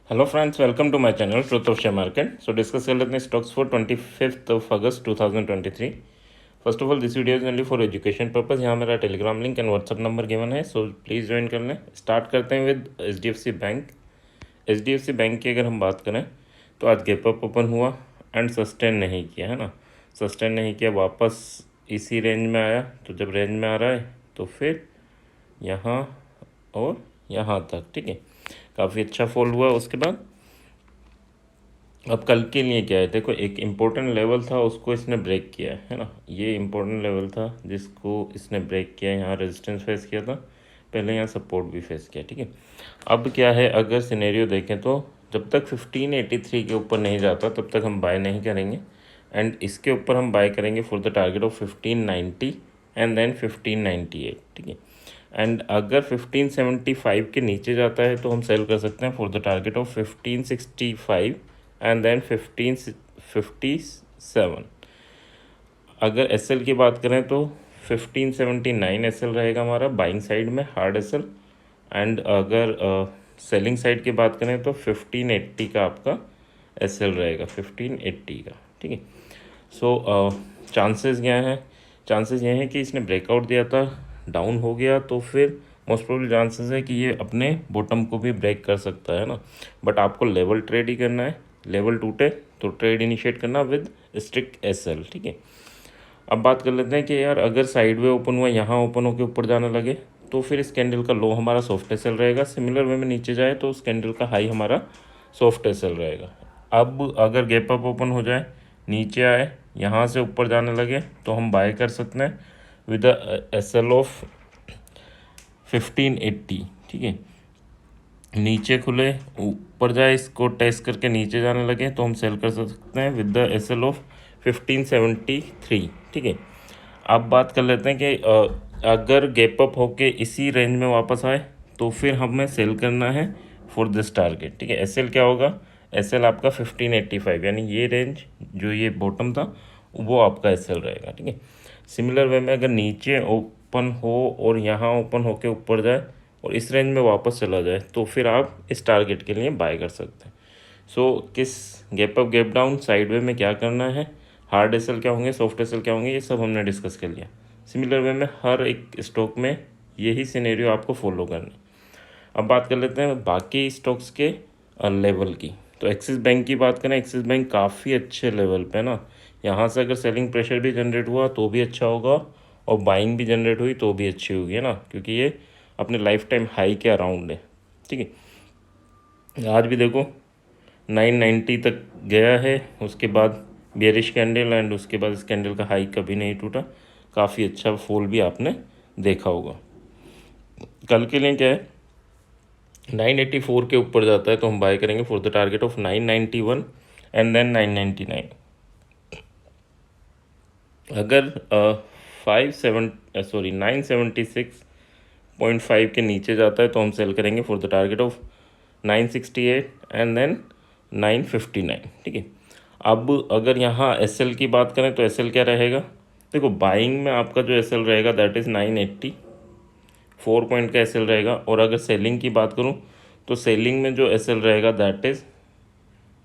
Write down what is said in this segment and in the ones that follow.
Hello friends, welcome to my channel truth of share market. So discuss कर लेते हैं stocks for 25th of August 2023। First of all this video is only for education purpose. यहाँ मेरा Telegram link and WhatsApp number given है, so please join कर लें। Start करते हैं with HDFC bank. HDFC bank की अगर हम बात करें तो आज गैप अप ओपन हुआ एंड सस्टेन नहीं किया, है ना। सस्टेन नहीं किया, वापस इसी रेंज में आया। तो जब रेंज में आ रहा है तो फिर यहाँ और यहाँ तक, ठीक है, काफ़ी अच्छा फॉल हुआ। उसके बाद अब कल के लिए क्या है, देखो एक इम्पोर्टेंट लेवल था, उसको इसने ब्रेक किया है ना। ये इम्पोर्टेंट लेवल था जिसको इसने ब्रेक किया, यहाँ रेजिस्टेंस फेस किया था, पहले यहाँ सपोर्ट भी फेस किया, ठीक है। अब क्या है, अगर सिनेरियो देखें तो जब तक 1583 के ऊपर नहीं जाता तब तक हम बाय नहीं करेंगे, एंड इसके ऊपर हम बाय करेंगे for the target of 1590 and then 1598, ठीक है। एंड अगर 1575 के नीचे जाता है तो हम सेल कर सकते हैं for the target of 1565 and then 1557। अगर एसएल की बात करें तो 1579 एसएल रहेगा हमारा बाइंग साइड में, हार्ड एसएल। एंड अगर सेलिंग साइड की बात करें तो 1580 का आपका एसएल रहेगा, 1580 का, ठीक है। सो चांसेस क्या हैं, चांसेस ये हैं कि इसने ब्रेकआउट दिया था, डाउन हो गया, तो फिर मोस्ट प्रोबेबल चांसेस है कि ये अपने बॉटम को भी ब्रेक कर सकता है ना। बट आपको लेवल ट्रेड ही करना है, लेवल टूटे तो ट्रेड इनिशिएट करना विद स्ट्रिक्ट एसएल, ठीक है। अब बात कर लेते हैं कि यार अगर साइडवे ओपन हुआ, यहाँ ओपन होकर ऊपर जाने लगे तो फिर इस कैंडल का लो हमारा सॉफ्ट एसएल रहेगा। सिमिलर वे में नीचे जाए तो उस कैंडल का हाई हमारा सॉफ्ट एसएल रहेगा। अब अगर गैप अप ओपन हो जाए, नीचे आए, यहाँ से ऊपर जाने लगे तो हम बाय कर सकते हैं विद एसएल ऑफ 1580, ठीक है। नीचे खुले, ऊपर जाए, इसको टेस्ट करके नीचे जाने लगे तो हम सेल कर सकते हैं विद द एसएल ऑफ 1573, ठीक है। अब बात कर लेते हैं कि अगर गैप अप होके इसी रेंज में वापस आए तो फिर हमें सेल करना है फॉर दिस टारगेट, ठीक है। एसएल क्या होगा, एसएल आपका 1585, यानी ये रेंज जो ये बॉटम था वो आपका एसएल रहेगा, ठीक है। सिमिलर वे में अगर नीचे ओपन हो और यहाँ ओपन होके ऊपर जाए और इस रेंज में वापस चला जाए तो फिर आप इस टारगेट के लिए बाय कर सकते हैं। सो किस gap up gap down side way में क्या करना है, हार्ड एसएल क्या होंगे, सॉफ्ट एसएल क्या होंगे, ये सब हमने डिस्कस कर लिया। सिमिलर वे में हर एक स्टॉक में यही सिनेरियो आपको फॉलो करना है। अब बात कर लेते हैं बाकी स्टॉक्स के लेवल की। तो एक्सिस बैंक की बात करें, एक्सिस बैंक काफ़ी अच्छे लेवल पे ना। यहाँ से अगर सेलिंग प्रेशर भी जनरेट हुआ तो भी अच्छा होगा, और बाइंग भी जनरेट हुई तो भी अच्छी होगी, है ना, क्योंकि ये अपने लाइफ टाइम हाई के अराउंड है, ठीक है। आज भी देखो 990 तक गया है, उसके बाद बेरिश कैंडल, एंड उसके बाद इस कैंडल का हाई कभी नहीं टूटा। काफ़ी अच्छा फॉल भी आपने देखा होगा। कल के लिए क्या है, 984 के ऊपर जाता है तो हम बाय करेंगे for the target of 991 and then 999। अगर 976.5 के नीचे जाता है तो हम सेल करेंगे for the target of 968 and then 959, ठीक है। अब अगर यहाँ एसएल की बात करें तो एसएल क्या रहेगा, देखो बाइंग में आपका जो एसएल रहेगा दैट इज़ 984 पॉइंट का एसएल रहेगा, और अगर सेलिंग की बात करूँ तो सेलिंग में जो एसएल रहेगा दैट इज़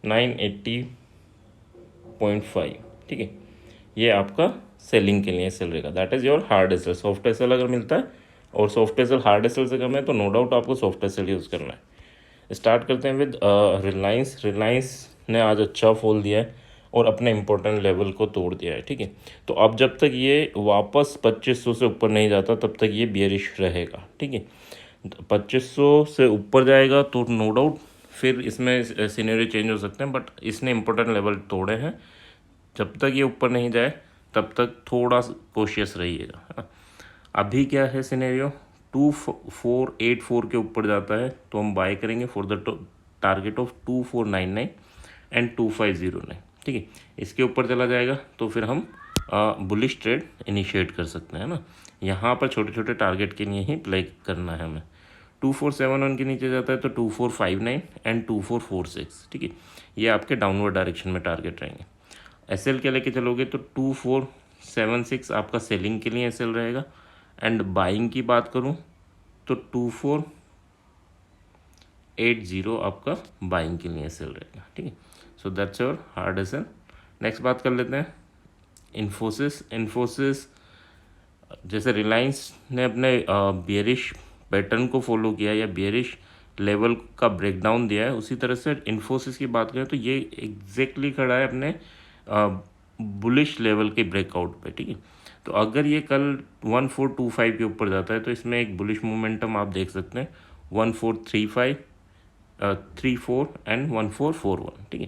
980.5, ठीक है। ये आपका सेलिंग के लिए एसएल रहेगा, that is your hard SL. Soft SL अगर मिलता है और सॉफ्ट एसएल हार्ड एसएल से कम है तो नो डाउट आपको सॉफ्ट एसएल यूज़ करना है। स्टार्ट करते हैं विद रिलायंस। रिलायंस ने आज अच्छा फॉल दिया है और अपने इम्पोर्टेंट लेवल को तोड़ दिया है, ठीक है। तो अब जब तक ये वापस 2500 से ऊपर नहीं जाता तब तक ये बियरिश रहेगा, ठीक है। 2500 से ऊपर जाएगा तो नो डाउट फिर इसमें सिनेरियो चेंज हो सकते हैं, बट इसने इम्पोर्टेंट लेवल तोड़े हैं। जब तक ये ऊपर नहीं जाए तब तक थोड़ा कोशियस रहिएगा, है ना। अभी क्या है सिनेरियो, 2484 के ऊपर जाता है तो हम बाय करेंगे for the target of 2499 and 2509, ठीक है। इसके ऊपर चला जाएगा तो फिर हम बुलिश ट्रेड इनिशिएट कर सकते हैं ना। यहाँ पर छोटे छोटे टारगेट के लिए ही प्ले करना है हमें। 2471 के नीचे जाता है तो 2459 एंड 2446, ठीक है। ये आपके डाउनवर्ड डायरेक्शन में टारगेट रहेंगे। एसएल के लेके चलोगे तो 2476 आपका सेलिंग के लिए एसएल रहेगा, एंड बाइंग की बात करूं तो 80 आपका बाइंग के लिए एसएल रहेगा, ठीक है। So that's your hard SL. Next बात कर लेते हैं इन्फोसिस। जैसे रिलायंस ने अपने बियरिश पैटर्न को फॉलो किया या बियरिश लेवल का ब्रेकडाउन दिया है, उसी तरह से इन्फोसिस की बात करें तो ये एग्जैक्टली खड़ा है अपने बुलिश लेवल के ब्रेकआउट पे, ठीक है। तो अगर ये कल 1425 के ऊपर जाता है तो इसमें एक बुलिश मोमेंटम आप देख सकते हैं 1435 34 एंड 1441, ठीक है।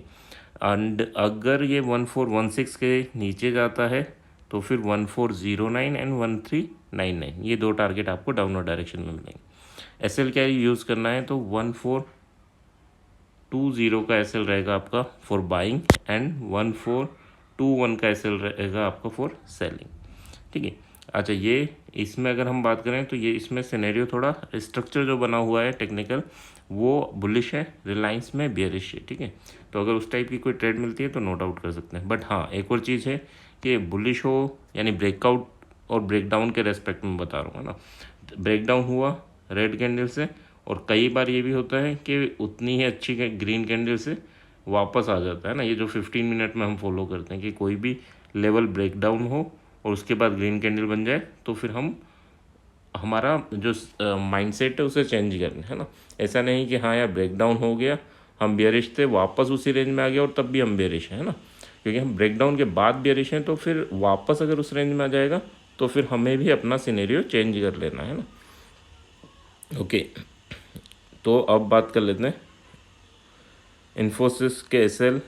एंड अगर ये 1416 के नीचे जाता है तो फिर 1409 एंड 1399, ये दो टारगेट आपको डाउनवर्ड डायरेक्शन में मिलेंगे। एसएल क्या यूज़ करना है तो 1420 का एसएल रहेगा आपका फॉर बाइंग एंड 1421 का एसएल रहेगा आपका फॉर सेलिंग, ठीक है। अच्छा, ये इसमें अगर हम बात करें तो ये इसमें सिनेरियो थोड़ा स्ट्रक्चर जो बना हुआ है टेक्निकल वो बुलिश है, रिलायंस में बियरिश है, ठीक है। तो अगर उस टाइप की कोई ट्रेड मिलती है तो नोट आउट कर सकते हैं। बट हाँ, एक और चीज़ है कि बुलिश हो यानी ब्रेकआउट और ब्रेकडाउन के रेस्पेक्ट में बता रहा हूँ ना, ब्रेकडाउन हुआ रेड कैंडल से और कई बार ये भी होता है कि उतनी ही अच्छी ग्रीन कैंडल से वापस आ जाता है ना, ये जो 15 मिनट में हम फॉलो करते हैं कि कोई भी लेवल ब्रेकडाउन हो और उसके बाद ग्रीन कैंडल बन जाए तो फिर हम हमारा जो माइंडसेट है उसे चेंज करना है ना। ऐसा नहीं कि हाँ यार ब्रेकडाउन हो गया, हम बेयरिश थे, वापस उसी रेंज में आ गया और तब भी हम बेयरिश हैं, है ना। क्योंकि हम ब्रेकडाउन के बाद बेयरिश हैं तो फिर वापस अगर उस रेंज में आ जाएगा तो फिर हमें भी अपना सिनेरियो चेंज कर लेना है ना। ओके, तो अब बात कर लेते हैं इन्फोसिस के एसएल।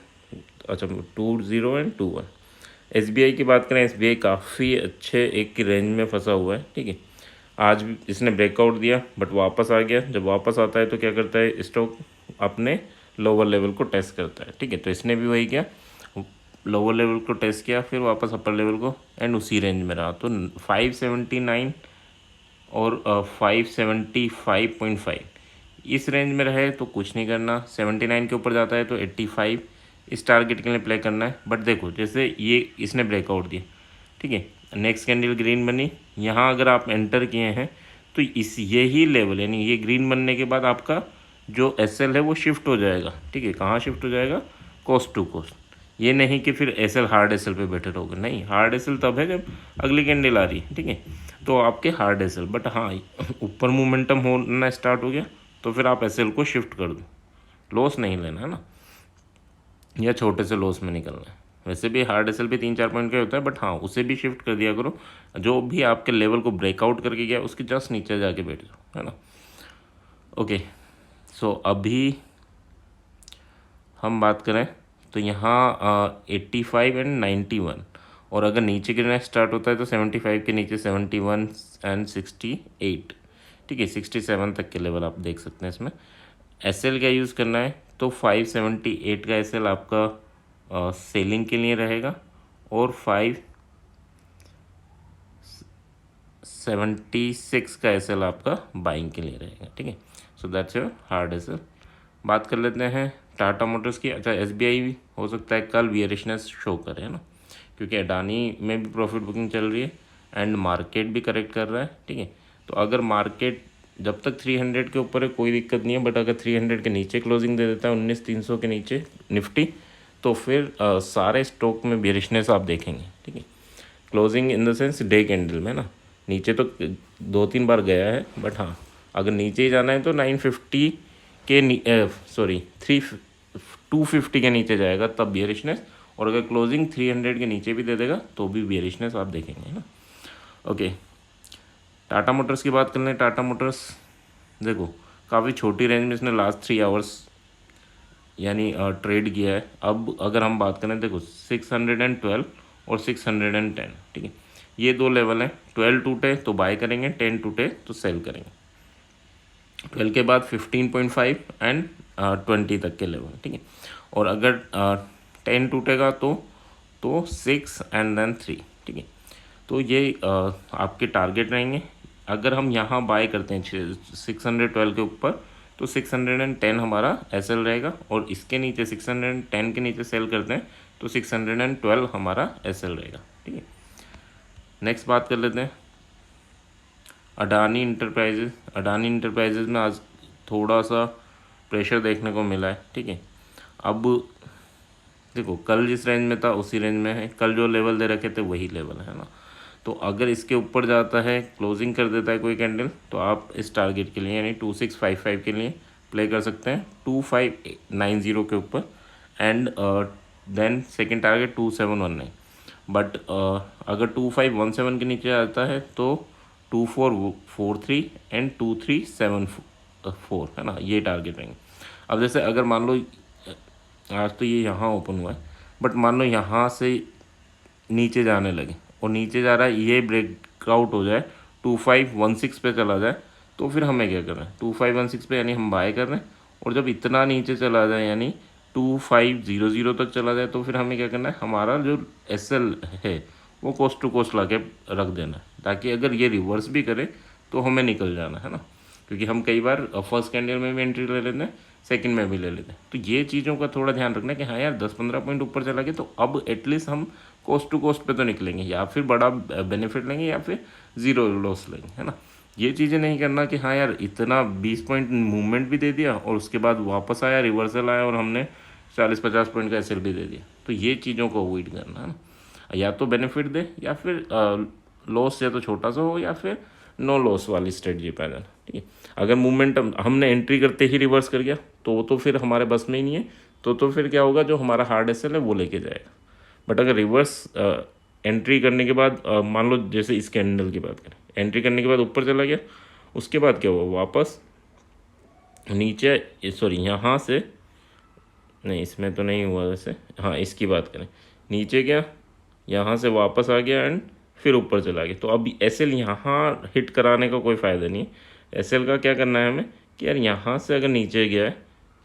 अच्छा, 20 एंड 21। एसबीआई की बात करें, एसबीआई काफ़ी अच्छे एक की रेंज में फंसा हुआ है, ठीक है। आज भी इसने ब्रेकआउट दिया बट वापस आ गया। जब वापस आता है तो क्या करता है, स्टॉक अपने लोअर लेवल को टेस्ट करता है, ठीक है। तो इसने भी वही किया, लोअर लेवल को टेस्ट किया, फिर वापस अपर लेवल को, एंड उसी रेंज में रहा। तो 579 और 575.5 इस रेंज में रहे तो कुछ नहीं करना। 79 के ऊपर जाता है तो 85 इस टारगेट के लिए प्ले करना है। बट देखो, जैसे ये इसने ब्रेकआउट दिया, ठीक है, नेक्स्ट कैंडल ग्रीन बनी, यहाँ अगर आप एंटर किए हैं तो इस यही लेवल यानी ये ग्रीन बनने के बाद आपका जो एसएल है वो शिफ्ट हो जाएगा, ठीक है। कहाँ शिफ्ट हो जाएगा, कॉस्ट टू कॉस्ट। ये नहीं कि फिर एसएल हार्ड एसएल पे बैठे रहोगे, नहीं, हार्ड एसएल तब है जब अगली कैंडल आ रही है, ठीक है। तो आपके हार्ड एसएल, बट हाँ ऊपर मोमेंटम होना स्टार्ट हो गया तो फिर आप एसएल को शिफ्ट कर दो, लॉस नहीं लेना है ना, या छोटे से लॉस में निकलना है। वैसे भी हार्ड एसएल भी 3-4 पॉइंट का होता है, बट हाँ उसे भी शिफ्ट कर दिया करो। जो भी आपके लेवल को ब्रेकआउट करके गया उसके जस्ट नीचे जाके बैठ जाओ, है ना। ओके, सो अभी हम बात करें तो यहाँ 85 एंड 91, और अगर नीचे गिरना स्टार्ट होता है तो 75 के नीचे 71 एंड 68, ठीक है, 67 तक के लेवल आप देख सकते हैं। इसमें एसएल क्या यूज़ करना है तो 578 का एसएल आपका सेलिंग के लिए रहेगा और 576 का एसएल आपका बाइंग के लिए रहेगा, ठीक है। So that's your hard SL. बात कर लेते हैं टाटा मोटर्स की। अच्छा, एसबीआई भी हो सकता है कल बियरिशनेस शो करे, है ना, क्योंकि अडानी में भी प्रॉफिट बुकिंग चल रही है एंड मार्केट भी करेक्ट कर रहा है, ठीक है। तो अगर मार्केट जब तक 300 के ऊपर है कोई दिक्कत नहीं है, बट अगर 300 के नीचे क्लोजिंग दे देता है 19,300 के नीचे निफ्टी, तो फिर सारे स्टॉक में बियरिशनेस आप देखेंगे, ठीक है। Closing in the sense day candle में ना, नीचे तो 2-3 बार गया है, बट हाँ अगर नीचे ही जाना है तो 950 के सॉरी 250 के नीचे जाएगा तब बियरिशनेस, और अगर क्लोजिंग 300 के नीचे भी दे देगा तो भी बियरिशनेस आप देखेंगे, है ना। ओके, टाटा मोटर्स की बात कर लें। टाटा मोटर्स देखो काफ़ी छोटी रेंज में इसने लास्ट 3 आवर्स यानी ट्रेड किया है। अब अगर हम बात करें, देखो 612 और 610, ठीक है, ये दो लेवल हैं। 12 टूटे तो बाय करेंगे, 10 टूटे तो सेल करेंगे। 12 के बाद 15.5 एंड 20 तक के लेवल, ठीक है। और अगर 10 टूटेगा तो 6 एंड देन 3, ठीक है। तो ये आपके टारगेट रहेंगे। अगर हम यहाँ बाय करते हैं 612 के ऊपर तो 610 हमारा एसएल रहेगा, और इसके नीचे 610 के नीचे सेल करते हैं तो 612 हमारा एसएल रहेगा, ठीक है। नेक्स्ट बात कर लेते हैं अडानी इंटरप्राइजेज। अडानी इंटरप्राइजेज में आज थोड़ा सा प्रेशर देखने को मिला है, ठीक है। अब देखो कल जिस रेंज में था उसी रेंज में है, कल जो लेवल दे रखे थे वही लेवल है ना। तो अगर इसके ऊपर जाता है, क्लोजिंग कर देता है कोई कैंडल, तो आप इस टारगेट के लिए यानी 2655 के लिए प्ले कर सकते हैं 2590 के ऊपर, and then second target 2719। But अगर 2517 के नीचे आता है तो 2443 एंड 2374 है ना, ये टारगेट रहेंगे। अब जैसे अगर मान लो आज तो ये यहाँ ओपन हुआ है, बट मान लो यहाँ से नीचे जाने लगे और नीचे जा रहा है, ये ब्रेकआउट हो जाए 2516 पे चला जाए, तो फिर हमें क्या करना है 2516 पे, यानी हम बाय कर रहे हैं। और जब इतना नीचे चला जाए यानी 2500 तक चला जाए, तो फिर हमें क्या करना है, हमारा जो SL है वो कोस्ट टू कोस्ट ला के रख देना है, ताकि अगर ये रिवर्स भी करे तो हमें निकल जाना है ना। क्योंकि हम कई बार फर्स्ट कैंडल में भी एंट्री ले लेते हैं, सेकंड में भी ले लेते हैं। तो ये चीज़ों का थोड़ा ध्यान रखना कि हाँ यार 10-15 पॉइंट ऊपर चला गया तो अब एटलीस्ट हम कोस्ट टू कोस्ट पे तो निकलेंगे, या फिर बड़ा बेनिफिट लेंगे या फिर ज़ीरो लॉस लेंगे, है ना। ये चीज़ें नहीं करना कि हाँ यार इतना 20 पॉइंट मूवमेंट भी दे दिया और उसके बाद वापस आया, रिवर्सल आया और हमने 40-50 पॉइंट का SL भी दे दिया। तो ये चीज़ों को अवॉइड करना है ना, या तो बेनिफिट दे या फिर लॉस या तो छोटा सा हो या फिर नो लॉस वाली स्ट्रेटजी पे आ जाना, ठीक है। अगर मूवमेंट हमने एंट्री करते ही रिवर्स कर गया तो फिर हमारे बस में ही नहीं है, तो फिर क्या होगा, जो हमारा हार्ड SL है वो लेके जाएगा। बट अगर रिवर्स एंट्री करने के बाद मान लो जैसे इस कैंडल की बात करें, एंट्री करने के बाद ऊपर चला गया, उसके बाद क्या हुआ, वापस नीचे, सॉरी यहाँ से नहीं, इसमें तो नहीं हुआ वैसे, हाँ इसकी बात करें, नीचे गया, यहाँ से वापस आ गया एंड फिर ऊपर चला गया। तो अब SL यहाँ हिट कराने का कोई फ़ायदा नहीं है। SL का क्या करना है हमें कि यार यहाँ से अगर नीचे गया है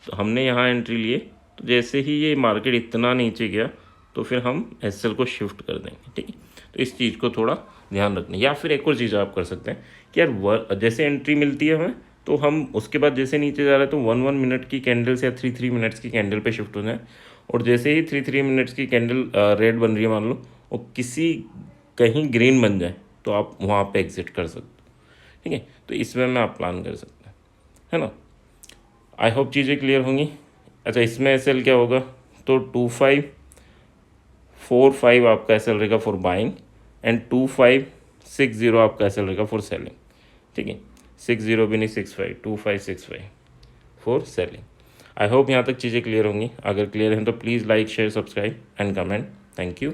तो हमने यहाँ एंट्री लिए, तो जैसे ही ये मार्केट इतना नीचे गया तो फिर हम SL को शिफ्ट कर देंगे, ठीक है। तो इस चीज़ को थोड़ा ध्यान रखना। या फिर एक और चीज़ आप कर सकते हैं कि यार जैसे एंट्री मिलती है हमें, तो हम उसके बाद जैसे नीचे जा रहे हैं तो 1-1 मिनट की कैंडल्स या 3-3 मिनट्स की कैंडल पे शिफ्ट हो जाए, और जैसे ही 3-3 मिनट्स की कैंडल रेड बन रही है मान लो, और किसी कहीं ग्रीन बन जाए, तो आप वहाँ पे एग्जिट कर सकते हो, ठीक है। तो इसमें में आप प्लान कर सकते हैं, है ना। आई होप चीज़ें क्लियर होंगी। अच्छा, इसमें SL क्या होगा, तो 2545 आपका SL रहेगा फॉर बाइंग एंड 2560 आपका SL रहेगा फॉर सेलिंग, ठीक है। 60 भी नहीं, 65, 2565 फॉर सेलिंग। आई होप यहाँ तक चीज़ें क्लियर होंगी। अगर क्लियर हैं तो please like share subscribe and comment. Thank you.